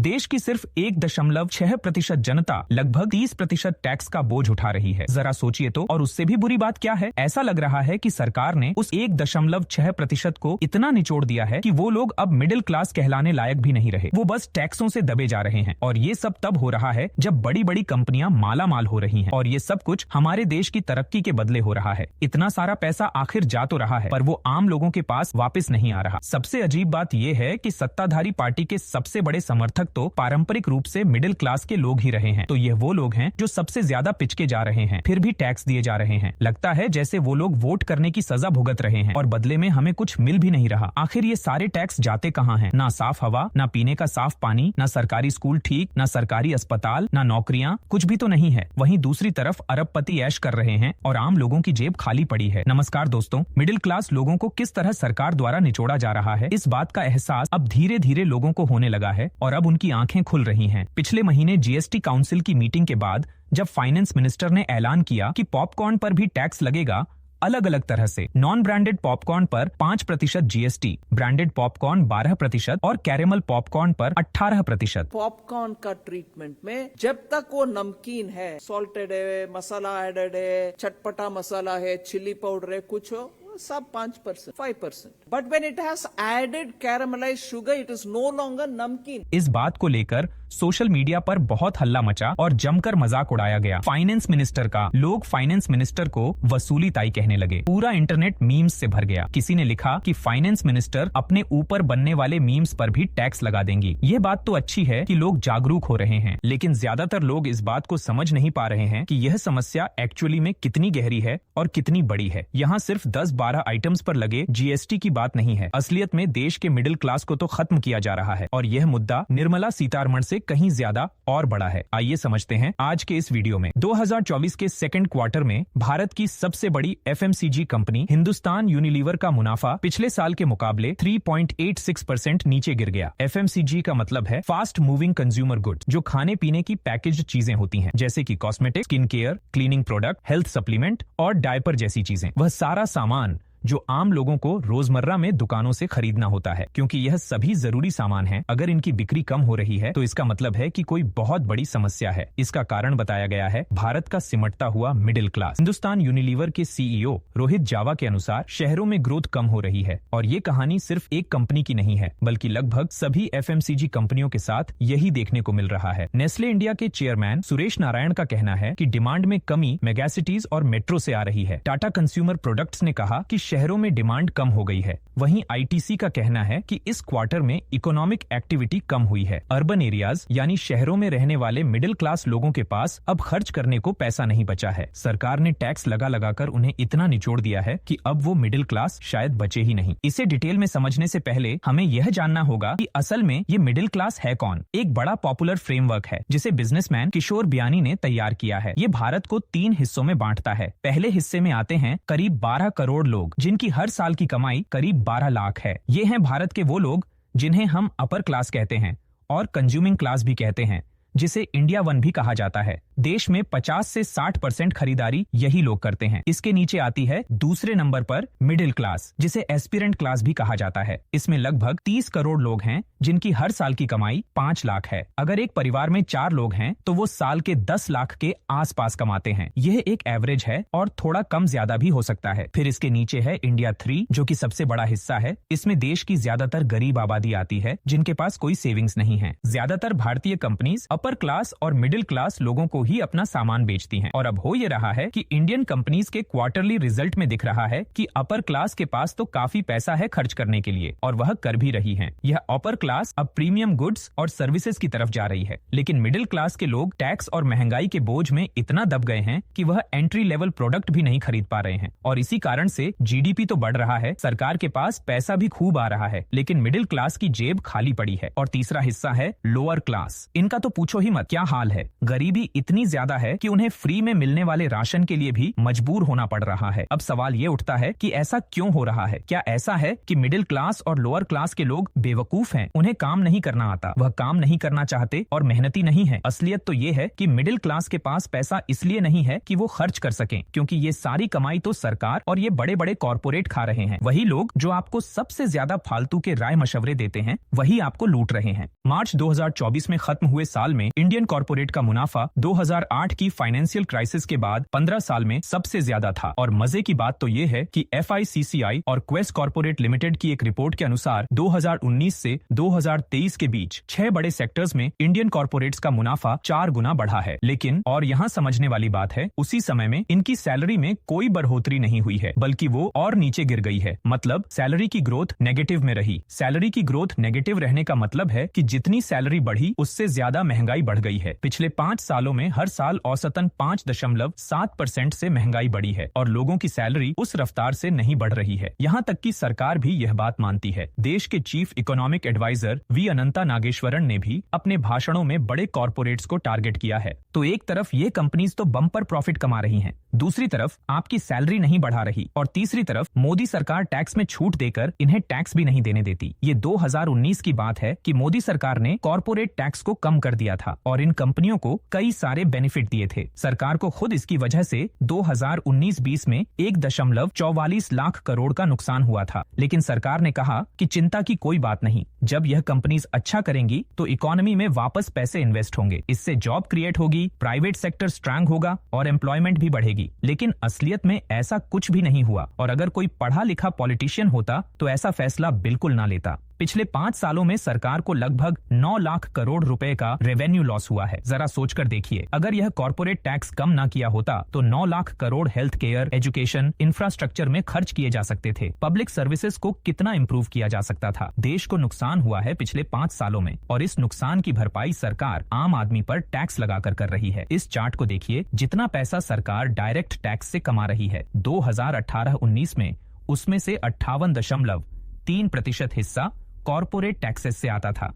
देश की सिर्फ 1.6% जनता लगभग 30% टैक्स का बोझ उठा रही है। जरा सोचिए तो। और उससे भी बुरी बात क्या है, ऐसा लग रहा है कि सरकार ने उस 1.6% को इतना निचोड़ दिया है कि वो लोग अब मिडिल क्लास कहलाने लायक भी नहीं रहे। वो बस टैक्सों से दबे जा रहे हैं। और ये सब तब हो रहा है जब बड़ी बड़ी कंपनियां माला माल हो रही हैं। और ये सब कुछ हमारे देश की तरक्की के बदले हो रहा है। इतना सारा पैसा आखिर जा तो रहा है, पर वो आम लोगों के पास वापस नहीं आ रहा। सबसे अजीब बात यह है कि सत्ताधारी पार्टी के सबसे बड़े समर्थक तो पारंपरिक रूप से मिडिल क्लास के लोग ही रहे हैं। तो ये वो लोग हैं जो सबसे ज्यादा पिचके जा रहे हैं, फिर भी टैक्स दिए जा रहे हैं। लगता है जैसे वो लोग वोट करने की सजा भुगत रहे हैं और बदले में हमें कुछ मिल भी नहीं रहा। आखिर ये सारे टैक्स जाते कहाँ हैं? ना साफ हवा, ना पीने का साफ पानी, ना सरकारी स्कूल ठीक, ना सरकारी अस्पताल, ना नौकरियां, कुछ भी तो नहीं है। वहीं दूसरी तरफ अरबपति ऐश कर रहे हैं और आम लोगों की जेब खाली पड़ी है। नमस्कार दोस्तों, मिडिल क्लास लोगों को किस तरह सरकार द्वारा निचोड़ा जा रहा है, इस बात का एहसास अब धीरे धीरे लोगों को होने लगा है और अब उनकी आंखें खुल रही हैं। पिछले महीने जीएसटी काउंसिल की मीटिंग के बाद जब फाइनेंस मिनिस्टर ने ऐलान किया कि पॉपकॉर्न पर भी टैक्स लगेगा, अलग अलग तरह से। नॉन ब्रांडेड पॉपकॉर्न पर 5% जीएसटी, ब्रांडेड पॉपकॉर्न 12% और कैरेमल पॉपकॉर्न पर 18%। पॉपकॉर्न का ट्रीटमेंट में जब तक वो नमकीन है, सॉल्टेड है, मसाला एडेड है, चटपटा मसाला है, चिली पाउडर है, कुछ हो, सब 5%, 5%. But when it has added caramelized sugar, it is no longer नमकीन। इस बात को लेकर सोशल मीडिया पर बहुत हल्ला मचा और जमकर मजाक उड़ाया गया फाइनेंस मिनिस्टर का। लोग फाइनेंस मिनिस्टर को वसूली ताई कहने लगे। पूरा इंटरनेट मीम्स से भर गया। किसी ने लिखा कि फाइनेंस मिनिस्टर अपने ऊपर बनने वाले मीम्स पर भी टैक्स लगा देंगी। ये बात तो अच्छी है कि लोग जागरूक हो रहे हैं, लेकिन ज्यादातर लोग इस बात को समझ नहीं पा रहे हैं कि यह समस्या एक्चुअली में कितनी गहरी है और कितनी बड़ी है। यहाँ सिर्फ 10-12 आइटम्स पर लगे जीएसटी की बात नहीं है। असलियत में देश के मिडिल क्लास को तो खत्म किया जा रहा है और यह मुद्दा निर्मला सीतारमण से कहीं ज्यादा और बड़ा है। आइए समझते हैं आज के इस वीडियो में। 2024 के सेकंड क्वार्टर में भारत की सबसे बड़ी एफएमसीजी कंपनी हिंदुस्तान यूनिलीवर का मुनाफा पिछले साल के मुकाबले 3.86% नीचे गिर गया। एफएमसीजी का मतलब है फास्ट मूविंग कंज्यूमर गुड्स, जो खाने पीने की पैकेज्ड चीजें होती हैं, जैसे कि cosmetic, skin care, cleaning product, health supplement और डायपर जैसी चीजें। वह सारा सामान जो आम लोगों को रोजमर्रा में दुकानों से खरीदना होता है, क्योंकि यह सभी जरूरी सामान है। अगर इनकी बिक्री कम हो रही है तो इसका मतलब है कि कोई बहुत बड़ी समस्या है। इसका कारण बताया गया है भारत का सिमटता हुआ मिडिल क्लास। हिंदुस्तान यूनिलीवर के सीईओ रोहित जावा के अनुसार शहरों में ग्रोथ कम हो रही है और ये कहानी सिर्फ एक कंपनी की नहीं है, बल्कि लगभग सभी एफएमसीजी कंपनियों के साथ यही देखने को मिल रहा है। नेस्ले इंडिया के चेयरमैन सुरेश नारायण का कहना है कि डिमांड में कमी मेगासिटीज और मेट्रो से आ रही है। टाटा कंज्यूमर प्रोडक्ट्स ने कहा कि शहरों में डिमांड कम हो गई है। वहीं आईटीसी का कहना है कि इस क्वार्टर में इकोनॉमिक एक्टिविटी कम हुई है। अर्बन एरियाज यानी शहरों में रहने वाले मिडिल क्लास लोगों के पास अब खर्च करने को पैसा नहीं बचा है। सरकार ने टैक्स लगा लगाकर उन्हें इतना निचोड़ दिया है कि अब वो मिडिल क्लास शायद बचे ही नहीं। इसे डिटेल में समझने से पहले हमें यह जानना होगा कि असल में ये मिडिल क्लास है कौन। एक बड़ा पॉपुलर फ्रेमवर्क है जिसे बिजनेसमैन किशोर बियानी ने तैयार किया है। ये भारत को 3 हिस्सों में बांटता है। पहले हिस्से में आते हैं करीब 12 करोड़ लोग, जिनकी हर साल की कमाई करीब 12 लाख है। ये हैं भारत के वो लोग जिन्हें हम अपर क्लास कहते हैं और कंज्यूमिंग क्लास भी कहते हैं, जिसे इंडिया 1 भी कहा जाता है। देश में 50 से 60% खरीदारी यही लोग करते हैं। इसके नीचे आती है दूसरे नंबर पर मिडिल क्लास, जिसे एस्पिरेंट क्लास भी कहा जाता है। इसमें लगभग 30 करोड़ लोग हैं जिनकी हर साल की कमाई 5 लाख है। अगर एक परिवार में 4 लोग हैं तो वो साल के 10 लाख के आसपास कमाते हैं। यह एक एवरेज है और थोड़ा कम ज्यादा भी हो सकता है। फिर इसके नीचे है इंडिया 3, जो कि सबसे बड़ा हिस्सा है। इसमें देश की ज्यादातर गरीब आबादी आती है जिनके पास कोई सेविंग्स नहीं है। ज्यादातर भारतीय कंपनीज अपर क्लास और मिडिल क्लास लोगों को ही अपना सामान बेचती हैं। और अब हो ये रहा है कि इंडियन कंपनीज के क्वार्टरली रिजल्ट में दिख रहा है कि अपर क्लास के पास तो काफी पैसा है खर्च करने के लिए, और वह कर भी रही है। यह अपर क्लास अब प्रीमियम गुड्स और सर्विसेज की तरफ जा रही है, लेकिन मिडिल क्लास के लोग टैक्स और महंगाई के बोझ में इतना दब गए हैं कि वह एंट्री लेवल प्रोडक्ट भी नहीं खरीद पा रहे हैं। और इसी कारण से जीडीपी तो बढ़ रहा है, सरकार के पास पैसा भी खूब आ रहा है, लेकिन मिडिल क्लास की जेब खाली पड़ी है। और तीसरा हिस्सा है लोअर क्लास। इनका तो पूछो ही मत, क्या हाल है। गरीबी इतनी ज्यादा है कि उन्हें फ्री में मिलने वाले राशन के लिए भी मजबूर होना पड़ रहा है। अब सवाल ये उठता है कि ऐसा क्यों हो रहा है। क्या ऐसा है कि मिडिल क्लास और लोअर क्लास के लोग बेवकूफ हैं, उन्हें काम नहीं करना आता, वह काम नहीं करना चाहते और मेहनती नहीं है। असलियत तो ये है कि मिडिल क्लास के पास पैसा इसलिए नहीं है कि वो खर्च कर सकें, क्योंकि ये सारी कमाई तो सरकार और ये बड़े बड़े कॉर्पोरेट खा रहे हैं। वही लोग जो आपको सबसे ज्यादा फालतू के राय मशवरे देते हैं वही आपको लूट रहे हैं। मार्च 2024 में खत्म हुए साल में इंडियन कॉर्पोरेट का मुनाफा 2008 की फाइनेंशियल क्राइसिस के बाद 15 साल में सबसे ज्यादा था। और मजे की बात तो ये है कि FICCI और क्वेस्ट कॉर्पोरेट लिमिटेड की एक रिपोर्ट के अनुसार 2019 से 2023 के बीच 6 बड़े सेक्टर्स में इंडियन कॉर्पोरेट्स का मुनाफा 4 गुना बढ़ा है। लेकिन और यहाँ समझने वाली बात है, उसी समय में इनकी सैलरी में कोई बढ़ोतरी नहीं हुई है, बल्कि वो और नीचे गिर गई है। मतलब सैलरी की ग्रोथ नेगेटिव में रही। सैलरी की ग्रोथ नेगेटिव रहने का मतलब है कि जितनी सैलरी बढ़ी उससे ज्यादा महंगाई बढ़ गई है। पिछले 5 सालों में हर साल औसतन 5.7% से महंगाई बढ़ी है और लोगों की सैलरी उस रफ्तार से नहीं बढ़ रही है। यहाँ तक कि सरकार भी यह बात मानती है। देश के चीफ इकोनॉमिक एडवाइजर V अनंता नागेश्वरन ने भी अपने भाषणों में बड़े कॉर्पोरेट्स को टारगेट किया है। तो एक तरफ ये कंपनीज तो बम्पर प्रॉफिट कमा रही हैं, दूसरी तरफ आपकी सैलरी नहीं बढ़ा रही और तीसरी तरफ मोदी सरकार टैक्स में छूट देकर इन्हें टैक्स भी नहीं देने देती। ये 2019 की बात है कि मोदी सरकार ने कॉर्पोरेट टैक्स को कम कर दिया था और इन कंपनियों को कई सारे बेनिफिट दिए थे। सरकार को खुद इसकी वजह से 2019-20 में 1.44 लाख करोड़ का नुकसान हुआ था। लेकिन सरकार ने कहा कि चिंता की कोई बात नहीं, जब यह कंपनीज अच्छा करेंगी तो इकोनॉमी में वापस पैसे इन्वेस्ट होंगे, इससे जॉब क्रिएट होगी, प्राइवेट सेक्टर स्ट्रांग होगा और एम्प्लॉयमेंट भी बढ़ेगी। लेकिन असलियत में ऐसा कुछ भी नहीं हुआ और अगर कोई पढ़ा लिखा पॉलिटिशियन होता तो ऐसा फैसला बिल्कुल ना लेता। पिछले 5 सालों में सरकार को लगभग 9 लाख करोड़ रुपए का रेवेन्यू लॉस हुआ है। जरा सोचकर देखिए, अगर यह कॉर्पोरेट टैक्स कम ना किया होता तो 9 lakh crore health care, education, infrastructure में खर्च किए जा सकते थे। पब्लिक सर्विसेज को कितना इंप्रूव किया जा सकता था। देश को नुकसान हुआ है पिछले 5 सालों में और इस नुकसान की भरपाई सरकार आम आदमी पर टैक्स लगाकर कर रही है। इस चार्ट को देखिए, जितना पैसा सरकार डायरेक्ट टैक्स से कमा रही है 2018-19 में, उसमें से 58.3% हिस्सा कॉर्पोरेट टैक्सेस से आता था,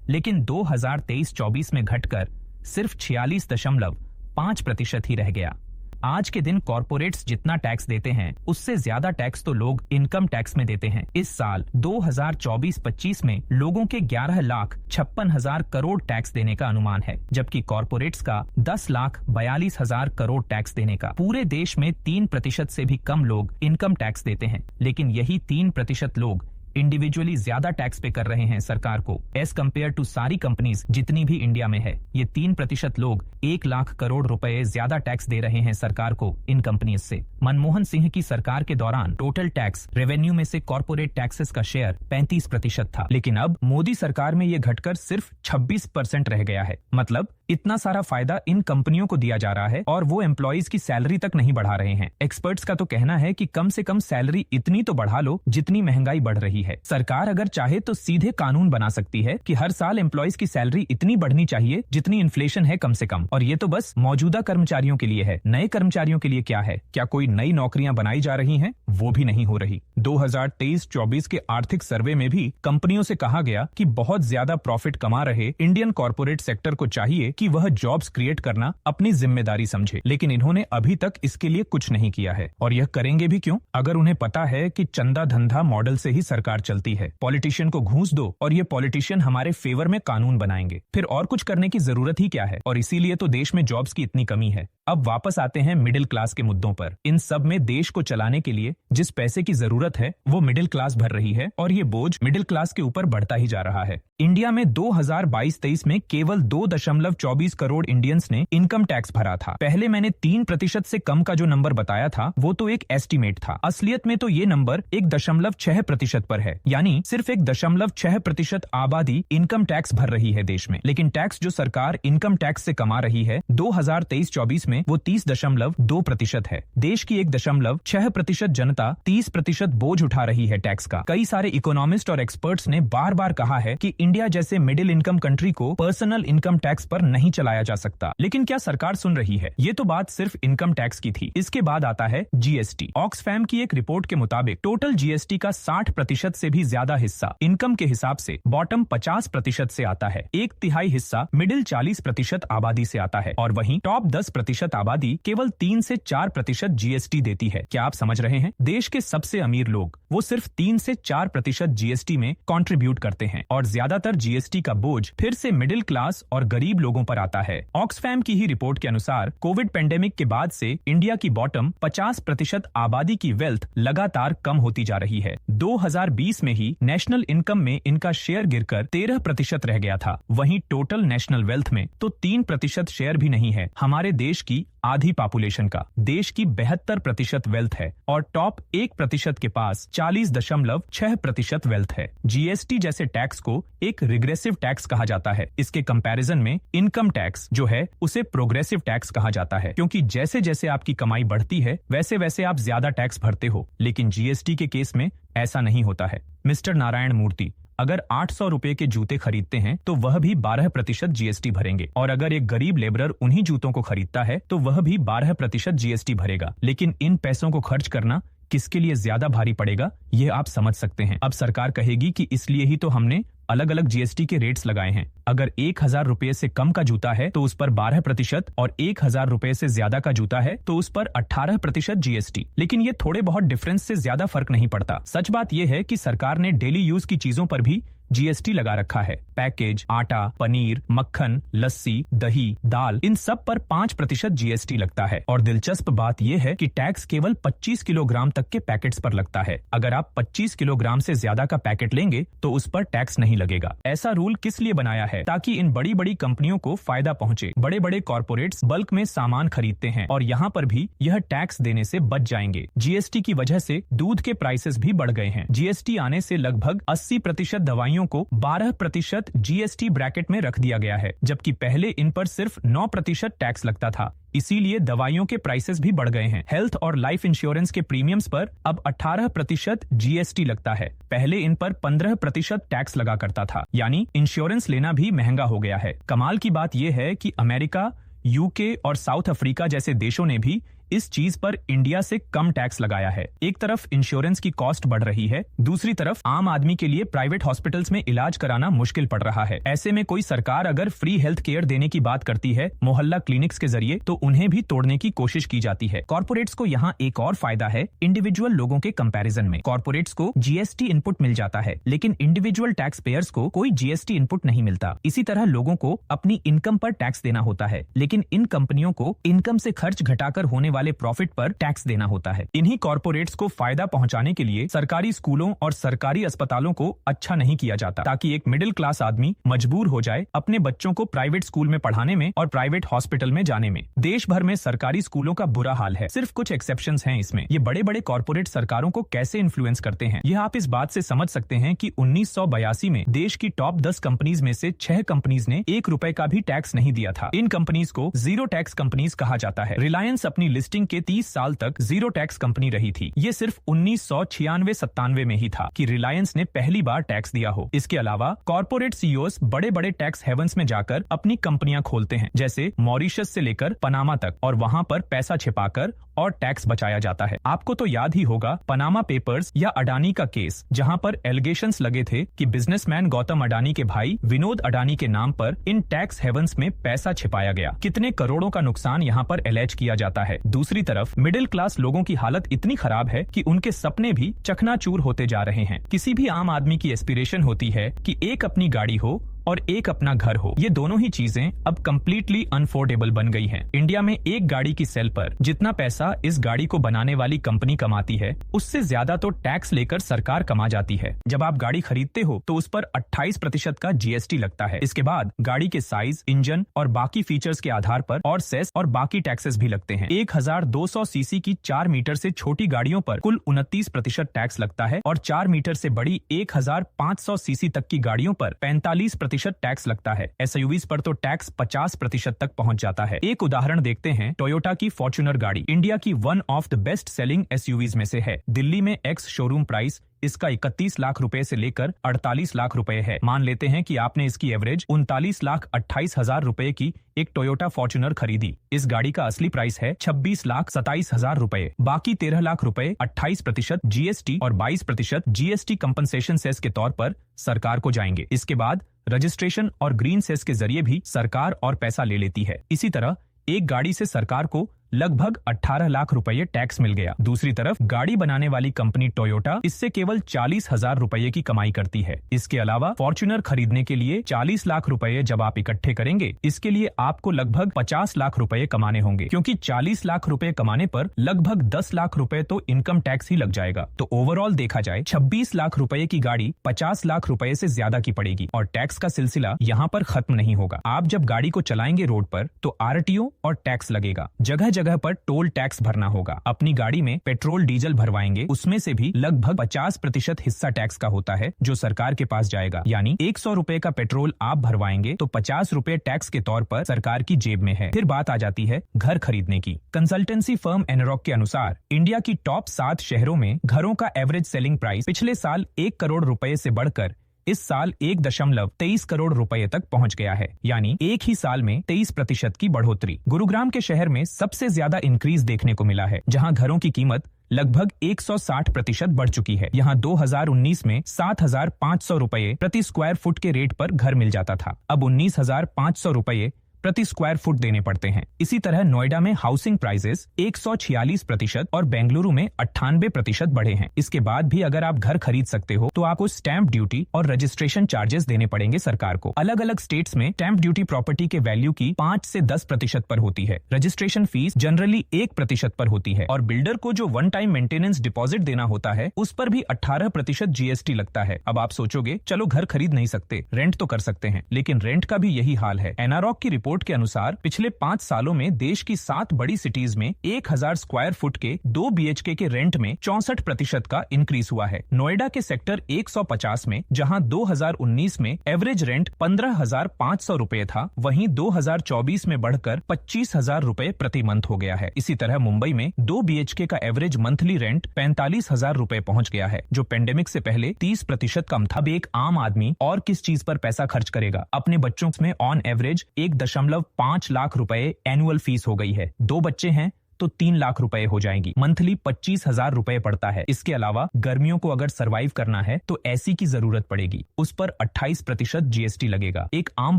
लेकिन 2023-24 में घटकर सिर्फ 46.5% ही रह गया। आज के दिन कॉर्पोरेट्स जितना टैक्स देते हैं उससे ज्यादा टैक्स तो लोग इनकम टैक्स में देते हैं। इस साल 2024-25 में लोगों के 11,56,000 करोड़ टैक्स देने का अनुमान है, जबकि कॉर्पोरेट्स का 10,42,000 करोड़ टैक्स देने का। पूरे देश में 3% से भी कम लोग इनकम टैक्स देते हैं, लेकिन यही 3% लोग इंडिविजुअली ज्यादा टैक्स पे कर रहे हैं सरकार को एज कम्पेयर टू सारी कंपनीज जितनी भी इंडिया में है। ये 3% लोग 1 लाख करोड़ रुपए ज्यादा टैक्स दे रहे हैं सरकार को इन कंपनीज से। मनमोहन सिंह की सरकार के दौरान टोटल टैक्स रेवेन्यू में से कॉर्पोरेट टैक्सेस का शेयर 35% था, लेकिन अब मोदी सरकार में ये घटकर सिर्फ 26% रह गया है। मतलब इतना सारा फायदा इन कंपनियों को दिया जा रहा है और वो एम्प्लॉइज की सैलरी तक नहीं बढ़ा रहे हैं। एक्सपर्ट्स का तो कहना है कि कम से कम सैलरी इतनी तो बढ़ा लो जितनी महंगाई बढ़ रही है। सरकार अगर चाहे तो सीधे कानून बना सकती है कि हर साल एम्प्लॉइज की सैलरी इतनी बढ़नी चाहिए जितनी इन्फ्लेशन है कम से कम, और ये तो बस मौजूदा कर्मचारियों के लिए है। नए कर्मचारियों के लिए क्या है? क्या कोई नई नौकरियां बनाई जा रही हैं? वो भी नहीं हो रही। 2023-24 के आर्थिक सर्वे में भी कंपनियों से कहा गया कि बहुत ज्यादा प्रॉफिट कमा रहे इंडियन कॉर्पोरेट सेक्टर को चाहिए कि वह जॉब्स क्रिएट करना अपनी जिम्मेदारी समझे, लेकिन इन्होंने अभी तक इसके लिए कुछ नहीं किया है। और यह करेंगे भी क्यों, अगर उन्हें पता है कि चंदा धंधा मॉडल से ही सरकार चलती है। पॉलिटिशियन को घूस दो और ये पॉलिटिशियन हमारे फेवर में कानून बनाएंगे, फिर और कुछ करने की जरूरत ही क्या है। और इसीलिए तो देश में जॉब्स की इतनी कमी है। अब वापस आते हैं मिडिल क्लास के मुद्दों पर। इन सब में देश को चलाने के लिए जिस पैसे की जरूरत है वो मिडिल क्लास भर रही है और ये बोझ मिडिल क्लास के ऊपर बढ़ता ही जा रहा है। इंडिया में 2022-23 में केवल 2.24 करोड़ इंडियंस ने इनकम टैक्स भरा था। पहले मैंने 3% से कम का जो नंबर बताया था वो तो एक एस्टीमेट था। असलियत में तो ये नंबर 1.6% पर है, यानी सिर्फ 1.6% आबादी इनकम टैक्स भर रही है देश में। लेकिन टैक्स जो सरकार इनकम टैक्स से कमा रही है 2023-24 में वो 30.2% है। देश की 1.6% जनता 30% बोझ उठा रही है टैक्स का। कई सारे इकोनॉमिस्ट और एक्सपर्ट्स ने बार बार कहा है कि इंडिया जैसे मिडिल इनकम कंट्री को पर्सनल इनकम टैक्स पर नहीं चलाया जा सकता, लेकिन क्या सरकार सुन रही है? ये तो बात सिर्फ इनकम टैक्स की थी। इसके बाद आता है जीएसटी। ऑक्सफैम की एक रिपोर्ट के मुताबिक टोटल जीएसटी का 60% 50% से भी ज्यादा हिस्सा इनकम के हिसाब से बॉटम 50% से आता है। 1/3 हिस्सा मिडिल 40% आबादी से आता है और वहीं टॉप 10% आबादी केवल 3 से 4% जीएसटी देती है। क्या आप समझ रहे हैं? देश के सबसे अमीर लोग वो सिर्फ 3 से 4% जीएसटी में कंट्रीब्यूट करते हैं और ज्यादातर जीएसटी का बोझ फिर से मिडिल क्लास और गरीब लोगों पर आता है। ऑक्सफैम की ही रिपोर्ट के अनुसार कोविड पेंडेमिक के बाद से इंडिया की बॉटम 50% आबादी की वेल्थ लगातार कम होती जा रही है। 2020 में ही नेशनल इनकम में इनका शेयर गिरकर 13% रह गया था। वहीं टोटल नेशनल वेल्थ में तो 3% शेयर भी नहीं है। हमारे देश की आधी पॉपुलेशन का देश की 72% वेल्थ है और टॉप 1% के पास 40.6% वेल्थ है। जीएसटी जैसे टैक्स को एक रिग्रेसिव टैक्स कहा जाता है। इसके कंपैरिजन में इनकम टैक्स जो है उसे प्रोग्रेसिव टैक्स कहा जाता है, क्योंकि जैसे जैसे आपकी कमाई बढ़ती है वैसे वैसे आप ज्यादा टैक्स भरते हो। लेकिन जीएसटी के केस में ऐसा नहीं होता है। मिस्टर नारायण मूर्ति अगर 800 रुपए के जूते खरीदते हैं तो वह भी 12% जीएसटी भरेंगे और अगर एक गरीब लेबरर उन्हीं जूतों को खरीदता है तो वह भी 12% जीएसटी भरेगा। लेकिन इन पैसों को खर्च करना किसके लिए ज्यादा भारी पड़ेगा ये आप समझ सकते हैं। अब सरकार कहेगी कि इसलिए ही तो हमने अलग अलग जीएसटी के रेट्स लगाए हैं। अगर 1000 रुपए से कम का जूता है तो उस पर 12% और 1000 रुपए से ज्यादा का जूता है तो उस पर 18% जीएसटी। लेकिन ये थोड़े बहुत डिफरेंस से ज्यादा फर्क नहीं पड़ता। सच बात यह है कि सरकार ने डेली यूज की चीजों पर भी जीएसटी लगा रखा है। पैकेज, आटा, पनीर, मक्खन, लस्सी, दही, दाल, इन सब पर 5% जीएसटी लगता है। और दिलचस्प बात यह है कि टैक्स केवल 25 किलोग्राम तक के पैकेट्स पर लगता है। अगर आप 25 किलोग्राम से ज्यादा का पैकेट लेंगे तो उस पर टैक्स नहीं लगेगा। ऐसा रूल किस लिए बनाया है? ताकि इन बड़ी बड़ी कंपनियों को फायदा पहुंचे। बड़े बड़े कॉर्पोरेट्स बल्क में सामान खरीदते हैं और यहाँ पर भी यह टैक्स देने से बच जाएंगे। जीएसटी की वजह से दूध के प्राइसेस भी बढ़ गए हैं। जीएसटी आने से लगभग 80% दवाइयों को 12% जीएसटी ब्रैकेट में रख दिया गया है, जबकि पहले इन पर सिर्फ 9% टैक्स लगता था। इसीलिए दवाइयों के प्राइसेस भी बढ़ गए हैं। हेल्थ और लाइफ इंश्योरेंस के प्रीमियम्स पर अब 18% जीएसटी लगता है। पहले इन पर 15% टैक्स लगा करता था। यानी इंश्योरेंस लेना भी महंगा हो गया है। कमाल की बात यह है कि अमेरिका, यूके और साउथ अफ्रीका जैसे देशों ने भी इस चीज पर इंडिया से कम टैक्स लगाया है। एक तरफ इंश्योरेंस की कॉस्ट बढ़ रही है, दूसरी तरफ आम आदमी के लिए प्राइवेट हॉस्पिटल्स में इलाज कराना मुश्किल पड़ रहा है। ऐसे में कोई सरकार अगर फ्री हेल्थ केयर देने की बात करती है मोहल्ला क्लिनिक्स के जरिए तो उन्हें भी तोड़ने की कोशिश की जाती है। कॉर्पोरेट्स को यहाँ एक और फायदा है इंडिविजुअल लोगों के कंपैरिजन में। कॉर्पोरेट्स को जीएसटी इनपुट मिल जाता है लेकिन इंडिविजुअल टैक्स पेयर्स को कोई जीएसटी इनपुट नहीं मिलता। इसी तरह लोगों को अपनी इनकम पर टैक्स देना होता है, लेकिन इन कंपनियों को इनकम से खर्च घटाकर होने वाले प्रॉफिट पर टैक्स देना होता है। इन्हीं कॉर्पोरेट्स को फायदा पहुंचाने के लिए सरकारी स्कूलों और सरकारी अस्पतालों को अच्छा नहीं किया जाता, ताकि एक मिडिल क्लास आदमी मजबूर हो जाए अपने बच्चों को प्राइवेट स्कूल में पढ़ाने में और प्राइवेट हॉस्पिटल में जाने में। देश भर में सरकारी स्कूलों का बुरा हाल है। सिर्फ कुछ एक्सेप्शंस हैं इसमें। ये बड़े बड़े कॉर्पोरेट सरकारों को कैसे इन्फ्लुएंस करते हैं यह आप इस बात से समझ सकते हैं कि 1982 में देश की टॉप 10 कंपनीज में से 6 कंपनीज ने 1 रुपए का भी टैक्स नहीं दिया था। इन कंपनीज को जीरो टैक्स कंपनीज कहा जाता है। रिलायंस अपनी लिस्टिंग के 30 साल तक जीरो टैक्स कंपनी रही थी। ये सिर्फ 1996-97 में ही था कि रिलायंस ने पहली बार टैक्स दिया हो। इसके अलावा कॉर्पोरेट सीईओस बड़े बड़े टैक्स हेवंस में जाकर अपनी कंपनियां खोलते हैं, जैसे मॉरिशस से लेकर पनामा तक, और वहां पर पैसा छिपाकर और टैक्स बचाया जाता है। आपको तो याद ही होगा पनामा पेपर्स या अडानी का केस, जहां पर एलिगेशंस लगे थे कि बिजनेसमैन गौतम अडानी के भाई विनोद अडानी के नाम पर इन टैक्स हेवंस में पैसा छिपाया गया। कितने करोड़ों का नुकसान यहाँ पर एलेज किया जाता है। दूसरी तरफ मिडिल क्लास लोगों की हालत इतनी खराब है कि उनके सपने भी चकनाचूर होते जा रहे हैं। किसी भी आम आदमी की एस्पिरेशन होती है कि एक अपनी गाड़ी हो और एक अपना घर हो। ये दोनों ही चीजें अब कंप्लीटली अनफोर्डेबल बन गई हैं। इंडिया में एक गाड़ी की सेल पर जितना पैसा इस गाड़ी को बनाने वाली कंपनी कमाती है, उससे ज्यादा तो टैक्स लेकर सरकार कमा जाती है। जब आप गाड़ी खरीदते हो तो उस पर 28% का जीएसटी लगता है। इसके बाद गाड़ी के साइज, इंजन और बाकी फीचर्स के आधार पर और सेस और बाकी टैक्सेस भी लगते हैं। 1200 सीसी की 4 मीटर से छोटी गाड़ियों पर कुल 29% टैक्स लगता है और 4 मीटर से बड़ी 1500 सीसी तक की गाड़ियों पर 45% टैक्स लगता है। एसयूवीज पर तो टैक्स 50% तक पहुंच जाता है। एक उदाहरण देखते हैं। टोयोटा की फॉर्च्यूनर गाड़ी इंडिया की one of the best selling SUVs में से है। दिल्ली में एक्स शोरूम प्राइस इसका 31 लाख रुपए से लेकर 48 लाख रुपए है। मान लेते हैं कि आपने इसकी एवरेज 39,28,000 रुपए की एक टोयोटा फॉर्च्यूनर खरीदी। इस गाड़ी का असली प्राइस है 26,27,000 रुपए। बाकी 13 लाख रुपए 28% जीएसटी और 22% जीएसटी कंपनसेशन सेस के तौर पर सरकार को जाएंगे। इसके बाद रजिस्ट्रेशन और ग्रीन सेस के जरिए भी सरकार और पैसा ले लेती है। इसी तरह एक गाड़ी से सरकार को लगभग 18 लाख रुपए टैक्स मिल गया। दूसरी तरफ गाड़ी बनाने वाली कंपनी टोयोटा इससे केवल 40,000 रुपए की कमाई करती है। इसके अलावा फॉर्च्यूनर खरीदने के लिए 40 लाख रुपए जब आप इकट्ठे करेंगे, इसके लिए आपको लगभग 50 लाख रुपए कमाने होंगे, क्योंकि 40 लाख रुपए कमाने पर लगभग 10 लाख रुपए तो इनकम टैक्स ही लग जाएगा। तो ओवरऑल देखा जाए 26 लाख रुपए की गाड़ी 50 लाख रुपए से ज्यादा की पड़ेगी और टैक्स का सिलसिला यहाँ पर खत्म नहीं होगा। आप जब गाड़ी को चलाएंगे रोड पर तो आरटीओ और टैक्स लगेगा। जगह जगह पर टोल टैक्स भरना होगा। अपनी गाड़ी में पेट्रोल डीजल भरवाएंगे, उसमें से भी लगभग 50% हिस्सा टैक्स का होता है जो सरकार के पास जाएगा। यानी 100 रुपए का पेट्रोल आप भरवाएंगे तो 50 रुपए टैक्स के तौर पर सरकार की जेब में है। फिर बात आ जाती है घर खरीदने की। कंसल्टेंसी फर्म एनरॉक के अनुसार इंडिया की टॉप 7 शहरों में घरों का एवरेज सेलिंग प्राइस पिछले साल 1 करोड़ रुपए से बढ़कर इस साल 1.23 करोड़ रुपए तक पहुंच गया है। यानी एक ही साल में 23% की बढ़ोतरी। गुरुग्राम के शहर में सबसे ज्यादा इंक्रीज देखने को मिला है, जहां घरों की कीमत लगभग 160% बढ़ चुकी है। यहाँ 2019 में 7,500 रुपए प्रति स्क्वायर फुट के रेट पर घर मिल जाता था, अब 19,500 रुपए प्रति स्क्वायर फुट देने पड़ते हैं। इसी तरह नोएडा में हाउसिंग प्राइसेस 146% और बेंगलुरु में 98% बढ़े हैं। इसके बाद भी अगर आप घर खरीद सकते हो तो आपको स्टैंप ड्यूटी और रजिस्ट्रेशन चार्जेस देने पड़ेंगे सरकार को। अलग अलग स्टेट्स में स्टैंप ड्यूटी प्रॉपर्टी के वैल्यू की 5 से 10% पर होती है। रजिस्ट्रेशन फीस जनरली 1% पर होती है और बिल्डर को जो वन टाइम मेंटेनेंस डिपॉजिट देना होता है उस पर भी 18% जीएसटी लगता है। अब आप सोचोगे चलो घर खरीद नहीं सकते, रेंट तो कर सकते हैं, लेकिन रेंट का भी यही हाल है। एनआरॉक की रिपोर्ट के अनुसार पिछले 5 सालों में देश की 7 बड़ी सिटीज में 1000 स्क्वायर फुट के 2 BHK के रेंट में 64% का इंक्रीज हुआ है। नोएडा के सेक्टर 150 में जहां 2019 में एवरेज रेंट 15,500 रुपए था, वहीं 2024 में बढ़कर 25,000 रुपए प्रति मंथ हो गया है। इसी तरह मुंबई में 2 BHK का एवरेज मंथली रेंट 45,000 रुपए पहुंच गया है, जो पेंडेमिक से पहले 30% कम था। अब एक आम आदमी और किस चीज पर पैसा खर्च करेगा? अपने बच्चों में ऑन एवरेज 1.5 लाख रुपए एनुअल फीस हो गई है। 2 बच्चे हैं तो 3 लाख रुपए हो जाएंगी। मंथली 25,000 रुपए पड़ता है। इसके अलावा गर्मियों को अगर सरवाइव करना है तो एसी की जरूरत पड़ेगी, उस पर 28% जीएसटी लगेगा। एक आम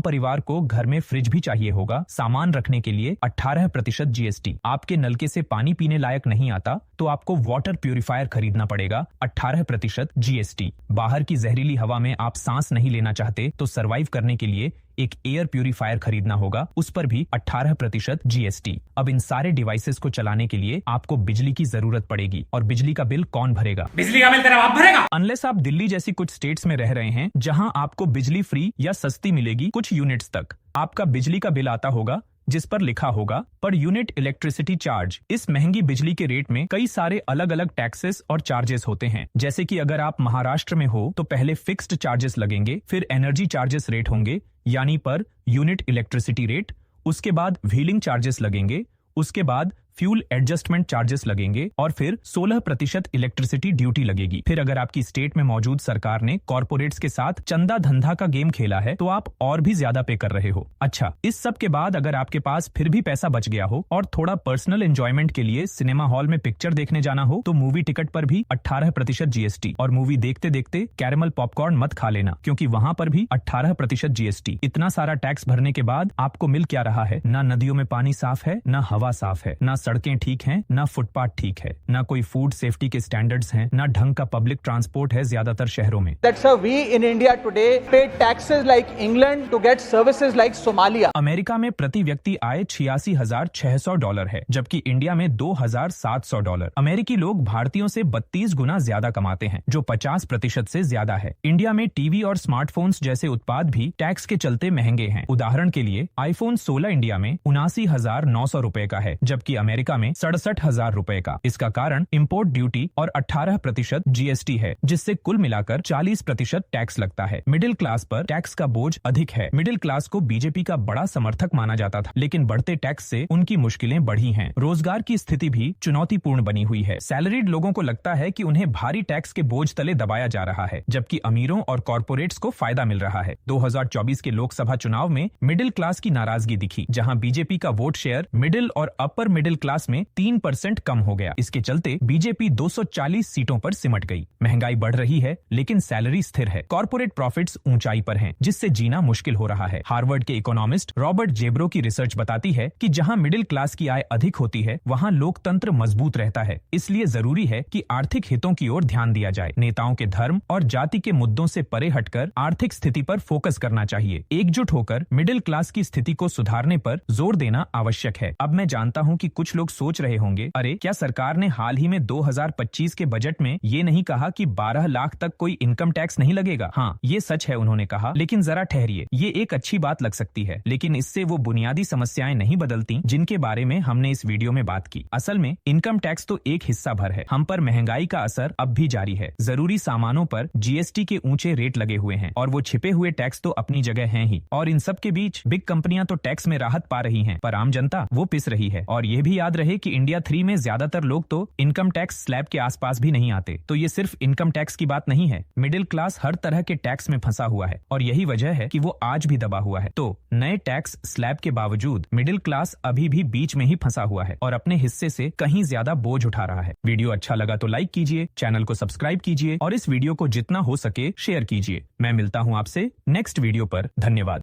परिवार को घर में फ्रिज भी चाहिए होगा, सामान रखने के लिए 18% जीएसटी। आपके नलके से पानी पीने लायक नहीं आता तो आपको वाटर प्यूरिफायर खरीदना पड़ेगा, 18% जीएसटी। बाहर की जहरीली हवा में आप सांस नहीं लेना चाहते तो सरवाइव करने के लिए एक एयर प्यूरिफायर खरीदना होगा, उस पर भी 18% जीएसटी। अब इन सारे डिवाइसेस को चलाने के लिए आपको बिजली की जरूरत पड़ेगी और बिजली का बिल कौन भरेगा? बिजली का बिल तेरा बाप भरेगा। अनलेस आप दिल्ली जैसी कुछ स्टेट्स में रह रहे हैं जहां आपको बिजली फ्री या सस्ती मिलेगी कुछ यूनिट्स तक, आपका बिजली का बिल आता होगा जिस पर लिखा होगा पर यूनिट इलेक्ट्रिसिटी चार्ज। इस महंगी बिजली के रेट में कई सारे अलग अलग टैक्सेस और चार्जेस होते हैं। जैसे कि अगर आप महाराष्ट्र में हो तो पहले फिक्स्ड चार्जेस लगेंगे, फिर एनर्जी चार्जेस रेट होंगे यानी पर यूनिट इलेक्ट्रिसिटी रेट, उसके बाद व्हीलिंग चार्जेस लगेंगे, उसके बाद फ्यूल एडजस्टमेंट चार्जेस लगेंगे और फिर 16% इलेक्ट्रिसिटी ड्यूटी लगेगी। फिर अगर आपकी स्टेट में मौजूद सरकार ने कॉर्पोरेट्स के साथ चंदा धंधा का गेम खेला है तो आप और भी ज्यादा पे कर रहे हो। अच्छा, इस सब के बाद अगर आपके पास फिर भी पैसा बच गया हो और थोड़ा पर्सनल एंजॉयमेंट के लिए सिनेमा हॉल में पिक्चर देखने जाना हो तो मूवी टिकट पर भी 18% जीएसटी। और मूवी देखते देखते कैरेमल पॉपकॉर्न मत खा लेना, क्योंकि वहां पर भी 18% जीएसटी। इतना सारा टैक्स भरने के बाद आपको मिल क्या रहा है? ना नदियों में पानी साफ है, ना हवा साफ है, ना सड़कें ठीक हैं, ना फुटपाथ ठीक है, ना कोई फूड सेफ्टी के स्टैंडर्ड्स हैं, ना ढंग का पब्लिक ट्रांसपोर्ट है ज्यादातर शहरों में। That's how we in India today pay taxes like England to get services like Somalia. America में प्रति व्यक्ति आय $86,600 है, जबकि इंडिया में $2,700। अमेरिकी लोग भारतीयों से 32 गुना ज्यादा कमाते हैं, जो 50% से ज्यादा है। इंडिया में टीवी और स्मार्टफोन्स जैसे उत्पाद भी टैक्स के चलते महंगे हैं। उदाहरण के लिए आईफोन 16 इंडिया में 79,900 रुपए का है, जबकि अमेरिका में 67,000 रुपए का। इसका कारण इम्पोर्ट ड्यूटी और 18% GST है, जिससे कुल मिलाकर 40% टैक्स लगता है। मिडिल क्लास पर टैक्स का बोझ अधिक है। मिडिल क्लास को बीजेपी का बड़ा समर्थक माना जाता था, लेकिन बढ़ते टैक्स से उनकी मुश्किलें बढ़ी हैं। रोजगार की स्थिति भी चुनौतीपूर्ण बनी हुई है। सैलरीड लोगों को लगता है कि उन्हें भारी टैक्स के बोझ तले दबाया जा रहा है, जबकि अमीरों और कॉर्पोरेट्स को फायदा मिल रहा है। 2024 के लोकसभा चुनाव में मिडिल क्लास की नाराजगी दिखी, जहां बीजेपी का वोट शेयर मिडिल और अपर मिडिल क्लास में 3% कम हो गया। इसके चलते बीजेपी 240 सीटों पर सिमट गई। महंगाई बढ़ रही है, लेकिन सैलरी स्थिर है। कॉर्पोरेट प्रॉफिट्स ऊंचाई पर हैं, जिससे जीना मुश्किल हो रहा है। हार्वर्ड के इकोनॉमिस्ट रॉबर्ट जेब्रो की रिसर्च बताती है कि जहां मिडिल क्लास की आय अधिक होती है, वहां लोकतंत्र मजबूत रहता है। इसलिए जरूरी है कि आर्थिक हितों की ओर ध्यान दिया जाए। नेताओं के धर्म और जाति के मुद्दों से परे हटकर आर्थिक स्थिति पर फोकस करना चाहिए। एकजुट होकर मिडिल क्लास की स्थिति को सुधारने पर जोर देना आवश्यक है। अब मैं जानता हूं कि कुछ लोग सोच रहे होंगे, अरे क्या सरकार ने हाल ही में 2025 के बजट में ये नहीं कहा कि 12 लाख तक कोई इनकम टैक्स नहीं लगेगा? हाँ, ये सच है, उन्होंने कहा, लेकिन जरा ठहरिए। ये एक अच्छी बात लग सकती है, लेकिन इससे वो बुनियादी समस्याएं नहीं बदलती जिनके बारे में हमने इस वीडियो में बात की। असल में इनकम टैक्स तो एक हिस्सा भर है। हम पर महंगाई का असर अब भी जारी है। जरूरी सामानों पर GST के ऊंचे रेट लगे हुए हैं, और वो छिपे हुए टैक्स तो अपनी जगह हैं ही। और इन सब के बीच बिग कंपनियां तो टैक्स में राहत पा रही हैं, पर आम जनता वो पिस रही है। और ये भी याद रहे कि इंडिया 3 में ज्यादातर लोग तो इनकम टैक्स स्लैब के आसपास भी नहीं आते। तो ये सिर्फ इनकम टैक्स की बात नहीं है। मिडिल क्लास हर तरह के टैक्स में फंसा हुआ है, और यही वजह है कि वो आज भी दबा हुआ है। तो नए टैक्स स्लैब के बावजूद मिडिल क्लास अभी भी बीच में ही फंसा हुआ है और अपने हिस्से से कहीं ज्यादा बोझ उठा रहा है। वीडियो अच्छा लगा तो लाइक कीजिए, चैनल को सब्सक्राइब कीजिए और इस वीडियो को जितना हो सके शेयर कीजिए। मैं मिलता हूं आपसे नेक्स्ट वीडियो पर। धन्यवाद।